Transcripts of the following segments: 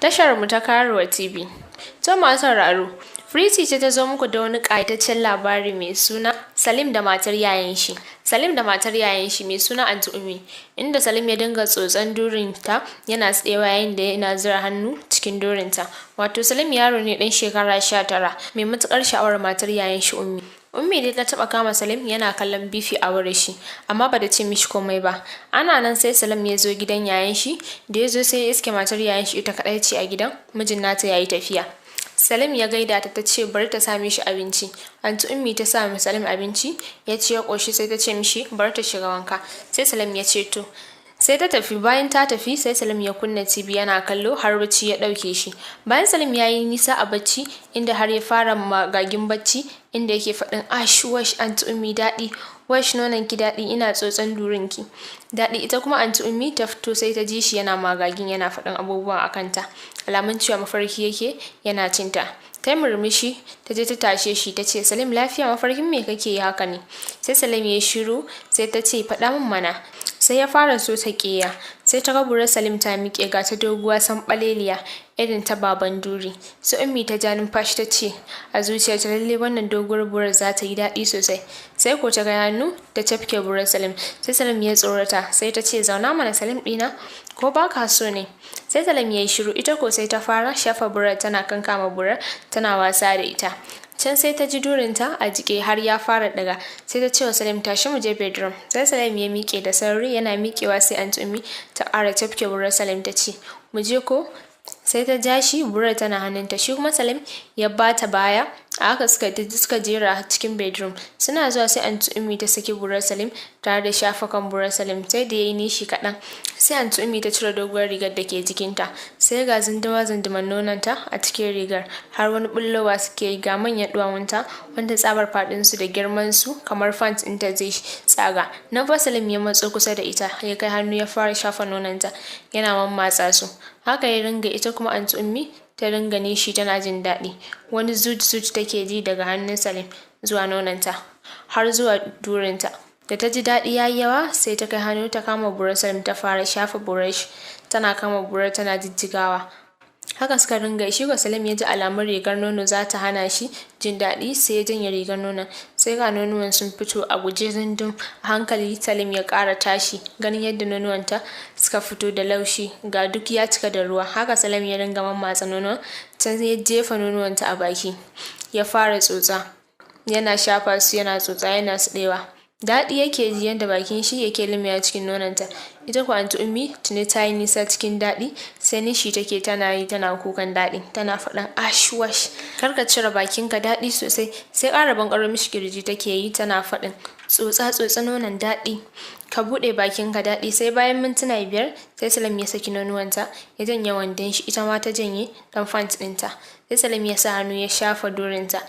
Tashar mu ta Karuwa TV. To masu sauraro, Priti ce ta zo muku da wani ƙayataccen labari mai suna Salim da matar yayan shi. Salim da matar yayan shi mai suna Anti Ummi, inda Salim ya dinga tsotson durinta yana tsewa yayin da yana zura hannu cikin durinta. Wato Salim yaro ne ɗan shekara 19 mai matuƙar sha'awar matar yayan shi Ummi. Ummi dai ta taɓa kama Salim yana kallon bifi a wurin shi, amma ba da ce mishi komai ba. Ana nan sai Salim ya zo gidan yayan shi, da ya zo sai ya iske matar yayan shi ita kaɗai ce a gidan, mijin nata yayi tafiya. Salim ya gaida ta ce bari ta sa mishi abinci. Anti Ummi ta sa Salim abinci, ya ci ya ƙoshi sai ta ce mishi bari ta shiga wanka. Sai Salim ya ce to. Sai ta tafi, bayan ta tafi sai Salim ya kunna TV yana kallo har bacci ya ɗauke shi. Bayan Salim ya yi nisa a bacci inda har ya fara magagin bacci inda yake faɗin ash wash Anti Ummi daɗi, wash nonon ki daɗi ina tsotson durinki. Daɗi ita kuma Anti Ummi ta fito sai ta ji shi yana magagin yana faɗin abubuwan a kanta. Alamun cewa mafarki yake yana cinta. Ta yi murmushi ta je ta tashe shi ta ce Salim lafiya mafarkin me kake yi haka ne? Sai Salim ya shiru sai ta ce faɗa min mana. Sai ya fara so ta ƙeya. Sai ta ga Salim ta miƙe ga ta doguwa sanɓaleliya irin ta baban duri. Sai Ummi ta ja numfashi ta ce a zuciyarta lalle wannan doguwar burar za ta yi daɗi sosai. Sai ko ta ga hannu ta cafke burar Salim. Sai Salim ya tsorata sai ta ce zauna mana Salim ɗina ko ba ka so ne? Sai Salim ya yi shiru ita ko sai ta fara shafa burar tana kankama burar tana wasa da ita. Can sai ta ji durinta a jike har ya fara daga sai ta ce wa Salim tashi mu je bedroom. Sai Salim ya miƙe da sauri yana miƙewa sai Anti Ummi ta ƙara cafke burar Salim ta ce mu je ko? Sai ta ja shi burar tana hannunta shi kuma Salim ya bata baya a haka suka jera cikin bedroom. Suna zuwa sai Anti Ummi ta saki burar Salim tare da shafa kan burar Salim sai da yayi nishi kaɗan. Sai Anti Ummi ta cire doguwar rigar da ke jikinta sai ga zunduman nononta a cikin rigar har wani bullowa suke yi ga manyan duwawunta wanda tsabar faɗin su da girman su kamar fant ɗinta zai tsaga. Nan fa Salim ya matso kusa da ita ya kai hannu ya fara shafa nononta yana mammatsa su. Haka ya ringa ita kuma Anti Ummi ta ringa nishi tana jin daɗi. Wani zuci take ji daga hannun Salim zuwa nononta har zuwa durinta. Da ta ji daɗi ya yi yawa sai ta kai hannu ta kama burar Salim ta fara shafa burar shi tana kama burar tana jijjigawa. Haka suka ringa shi ga Salim ya ji alamun rigar nono za ta hana shi jin daɗi sai ya janye rigar nonon sai ga nonuwan sun fito a guje zundum. A hankali Salim ya ƙara tashi ganin yadda nonuwanta suka fito da laushi ga duk ya cika da ruwa. Haka Salim ya ringa mammatsa nonon can ya jefa nonuwanta a baki ya fara tsotsa yana shafa su yana tsotsa yana suɗewa. Daɗi yake ji yadda bakin shi yake lumewa cikin nononta. Ita kuwa Anti Ummi tuni ta yi nisa cikin daɗi sai nishi take tana yi tana kukan daɗi tana faɗan ash wash kar ka cire bakinka daɗi sosai sai ƙara bankaro mishi kirji take yi tana faɗin tsotsa nonon daɗi ka buɗe bakinka daɗi. Sai bayan mintuna 5 sai Salim ya saki nonuwanta ya janye wandon shi ita ma ta janye dan fant ɗinta. Sai Salim ya sa hannu ya shafa durinta.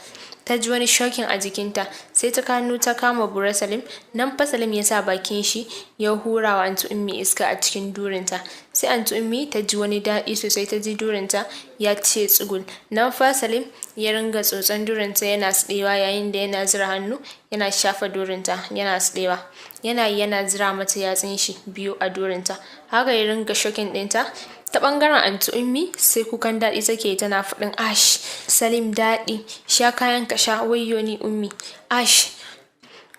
Ta ji wani shokin a jikinta sai ta hannu ta kama burar Salim. Nan fa Salim ya sa bakin shi ya hura wa Anti Ummi iska a cikin durinta. Sai Anti Ummi ta ji wani daɗi sosai ta ji durinta ya ce tsugul. Nan fa Salim ya ringa tsotson durinta yana suɗewa yayin da yana zura hannu yana shafa durinta yana suɗewa. Yana zura mata yatsun shi biyu a durinta. Haka ya ringa shokin ɗinta. Ta ɓangaren Anti Ummi sai kukan daɗi take tana faɗin ash Salim daɗi sha kayan ka sha wayyo ni Ummi ash.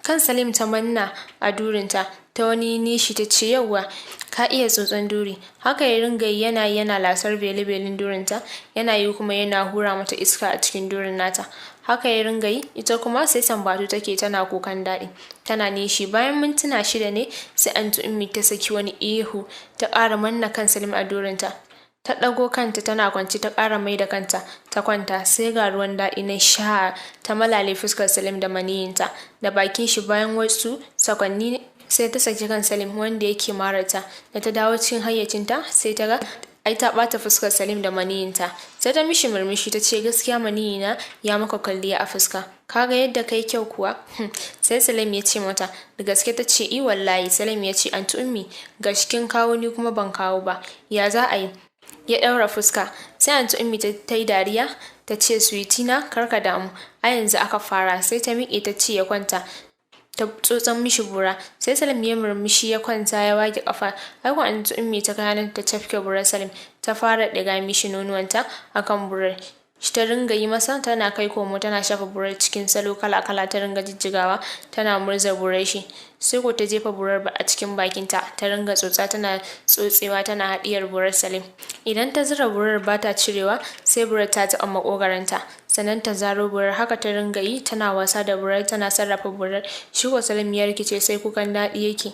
Kan Salim ta manna a durinta ta wani nishi ta ce yauwa ka iya tsotson duri. Haka ya ringa yana lasar bele-belen durinta yana yi kuma yana hura mata iska a cikin durin nata. Haka ya ringa yi ita kuma sai sambatu take tana kukan daɗi tana nishi. Bayan mintuna 6 ne sai Anti Ummi ta saki wani ihu ta ƙara manna kan Salim a durinta. Ta ɗago kanta tana kwance ta ƙara mai da kanta ta kwanta sai ga ruwan daɗi na sha ta malale fuskar Salim da maniyinta da bakin shi. Bayan wasu sakwanni sai ta saki kan Salim wanda yake marata. Da ta dawo cikin hayyacinta sai ta ga ai ta ɓata fuskar Salim da maniyinta. Sai ta mishi murmushi ta ce gaskiya maniyina ya maka kwalliya a fuska kaga yadda kai kyau kuwa. Sai Salim ya ce mata da gaske ta ce i wallahi. Salim ya ce Anti Ummi ga cikin kawo ni kuma ban kawo ba ya za a yi? Ya ɗaura fuska. Sai Anti Ummi ta yi dariya ta ce sweetie na karka damu a yanzu aka fara. Sai ta miƙe ta ce ya kwanta ta tsotsan mishi bura. Sai Salim ya murmushi ya kwanta ya wage kafa. Aiko anti Ummi ta kayan ta cafke burar Salim ta fara ɗiga mishi nonuwanta akan burar. Ta ringa yi masa tana kai komo tana shafa burar cikin salo kala-kala ta ringa jijjigawa tana murza burar shi. Sai ko ta jefa burar a cikin bakinta ta ringa tsotsa tana tsotsewa tana haɗiyar burar Salim. Idan ta zura burar ba ta cirewa sai burar ta taɓa maƙogaranta. Sannan ta zaro burar haka ta ringa yi tana wasa da burar tana sarrafa burar. Shi ko Salim ya rikice sai kukan daɗi yake.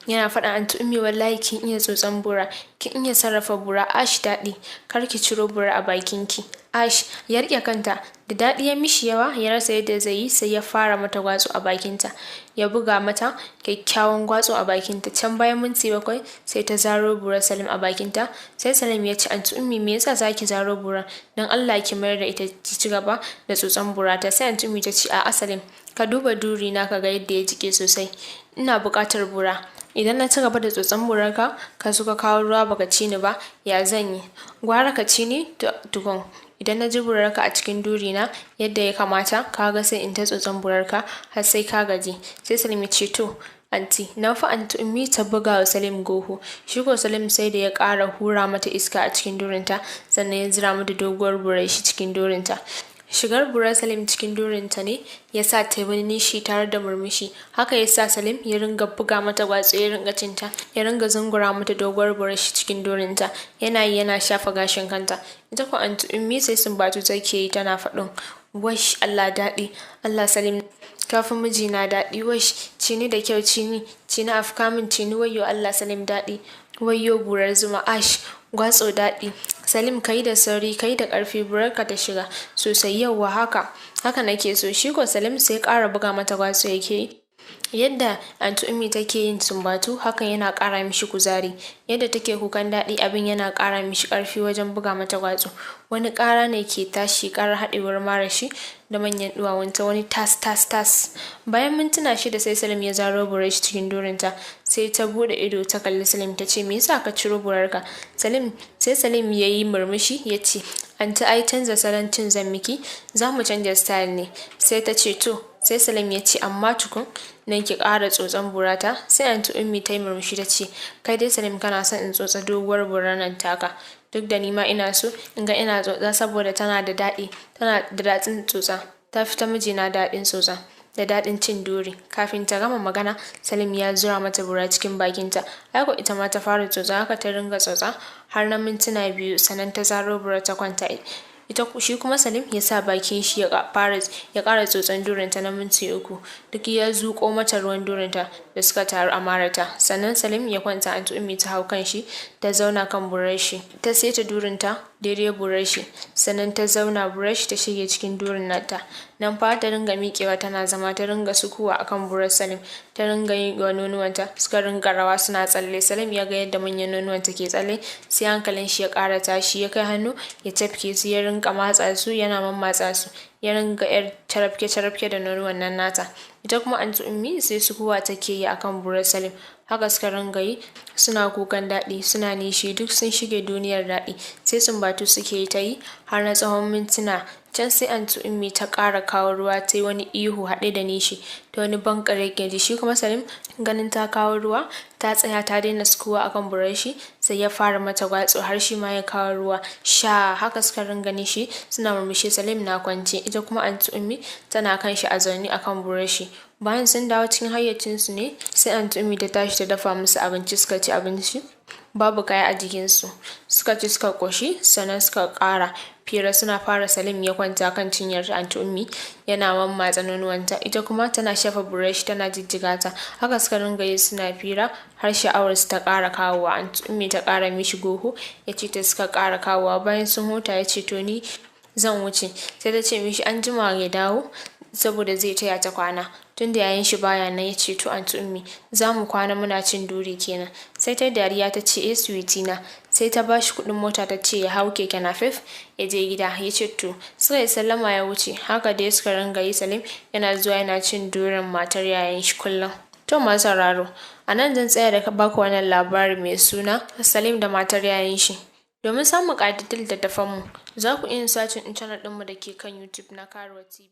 Yana faɗa anti Ummi wallahi kin iya tsotsan bura, kin iya sarrafa bura, ash daɗi, kar ki ciro bura a bakinki. Ash ya riƙe kanta, da daɗi ya mishi yawa ya rasa yadda zai yi sai ya fara mata gwatsu a bakinta. Ya buga mata kyakkyawan gwatsu a bakinta. Can bayan minti 7 sai ta zaro burar Salim a bakinta. Sai Salim ya ce anti Ummi me yasa zaki zaro bura? Dan Allah ki mayar da ita ki ci gaba da tsotsan burata. Sai anti Ummi ta ce a'a Salim, ka duba duri na ka ga yadda ya jike sosai. Ina buƙatar bura. Idan na ci gaba da tsotsan burarka ka suka kawo ruwa baka ci ni ba ya zan yi? Gwara ka ci ni tukun. Idan na ji burarka a cikin duri na yadda ya kamata kaga sai in ta tsotsan burarka har sai ka gaji. Sai Salim ya ce to anti na fa anti Ummi ta buga wa Salim goho. Shi ko Salim sai da ya ƙara hura mata iska a cikin durinta sannan ya zira mata doguwar burar shi cikin durinta. Shigar burar Salim cikin durinta ne ya sa ta wani nishi tare da murmushi. Haka ya sa Salim ya ringa buga mata gwatsu ya ringa cinta, ya ringa zungura mata doguwar burar shi cikin durinta. Yana yi yana shafa gashin kanta. Ita ko anti Ummi sai sumbatu take yi tana faɗin wash Allah daɗi, Allah Salim kafin mijina daɗi, wash cini da kyau cini afka min cini wayyo Allah Salim daɗi, wayyo burar zuma ash gwatso daɗi. Salim kai da sauri kai da ƙarfi burarka ta shiga sosai yauwa haka nake so. Shi ko Salim sai ƙara buga mata gwatsu yake yi. Yadda anti Ummi take yin sumbatu hakan yana ƙara mishi kuzari. Yadda take kukan daɗi abin yana ƙara mishi ƙarfi wajen buga mata gwatsu. Wani ƙara ne ke tashi ƙarar haɗewar marashi da manyan duwawunta wani tas. Bayan mintuna 6 sai Salim ya zaro burar shi cikin durinta. Sai ta bude ido ta kalli Salim ta ce me yasa ka ciro burarka? Sai Salim ya yi murmushi ya ce anti ai canza salon cin zan miki, za mu canja style ne. Sai ta ce to. Sai Salim ya ce amma tukun nan ki ƙara tsotsan burata. Sai anti Ummi ta yi murmushi ta ce kai dai Salim kana son in tsotsa doguwar burar nan taka. Duk da ni ma ina so in ga ina tsotsa saboda tana da daɗi, tana da daɗin tsotsa. Ta fi ta mijina daɗin tsotsa da daɗin cin duri. Kafin ta gama magana Salim ya zura mata bura cikin bakinta. Aiko ita ma ta fara tsotsa haka ta ringa tsotsa har na mintuna 2 sannan ta zaro bura ta kwanta. Shi kuma Salim ya sa bakin shi ya ƙara tsotsan durinta na minti 3. Duk ya zuƙo mata ruwan durinta da suka taru a marata. Sannan Salim ya kwanta anti Ummi ta hau kan shi ta zauna kan burar shi. Ta seta durinta daidai burar shi. Sannan ta zauna burar shi ta shige cikin durin nata. Nan fa ta ringa miƙewa tana zama ta ringa sukuwa akan burar Salim. Ta ringa yin wa nonuwanta suka ringa rawa suna tsalle. Salim ya ga yadda manyan nonuwanta ke tsalle sai hankalin shi ya ƙara tashi ya kai hannu ya tafke su ya ringa matsa su yana mammatsa su. Ya ringa yar carafke da nonuwan nan nata. Ita kuma anti Ummi sai sukuwa take yi akan burar Salim. Haka suka ringa yi suna kukan daɗi suna nishi duk sun shige duniyar daɗi. Sai sumbatu suke yi ta yi har na tsawon mintuna. Can sai anti Ummi ta ƙara kawo ruwa ta yi wani ihu haɗe da nishi ta wani bankare kirji. Shi kuma Salim ganin ta kawo ruwa ta tsaya ta daina sukuwa akan burar shi sai ya fara mata gwatsu har shi ma ya kawo ruwa sha. Haka suka ringa nishi suna murmushi. Salim na kwance ita kuma anti Ummi tana kan shi a zaune akan burar shi. Bayan sun dawo cikin hayyacinsu ne sai anti Ummi ta tashi ta dafa musu abinci suka ci abinci babu kaya a jikinsu. Suka ci suka ƙoshi sannan suka ƙara fira suna fara. Salim ya kwanta kan cinyar anti Ummi yana mammatsa nonuwanta ita kuma tana shafa burush tana jijjiga ta. Haka suka ringa yi suna fira har sha'awar su ta ƙara kawowa. Anti Ummi ta ƙara mishi goho ya ce ta suka ƙara kawowa. Bayan sun huta ya ce to ni zan wuce. Sai ta ce mishi an jima ya dawo saboda zai taya ta kwana. Tunda yayin shi baya nan ya ce to anti Ummi za mu kwana muna cin duri kenan. Sai ta dariya ta ce sweetie na. Sai ta bashi kuɗin mota ta ce ya hau keke napep ya je gida. Ya ce to. Suka yi sallama ya wuce. Haka dai suka ringa yi. Salim yana zuwa yana cin durin matar yayin shi kullum. To masu sauraro a nan zan tsaya da baku wannan labari mai suna Salim da matar yayin shi. Domin samun ƙa'idatul da tafanmu za ku iya sacin channel ɗinmu da ke kan YouTube na Karuwa TV.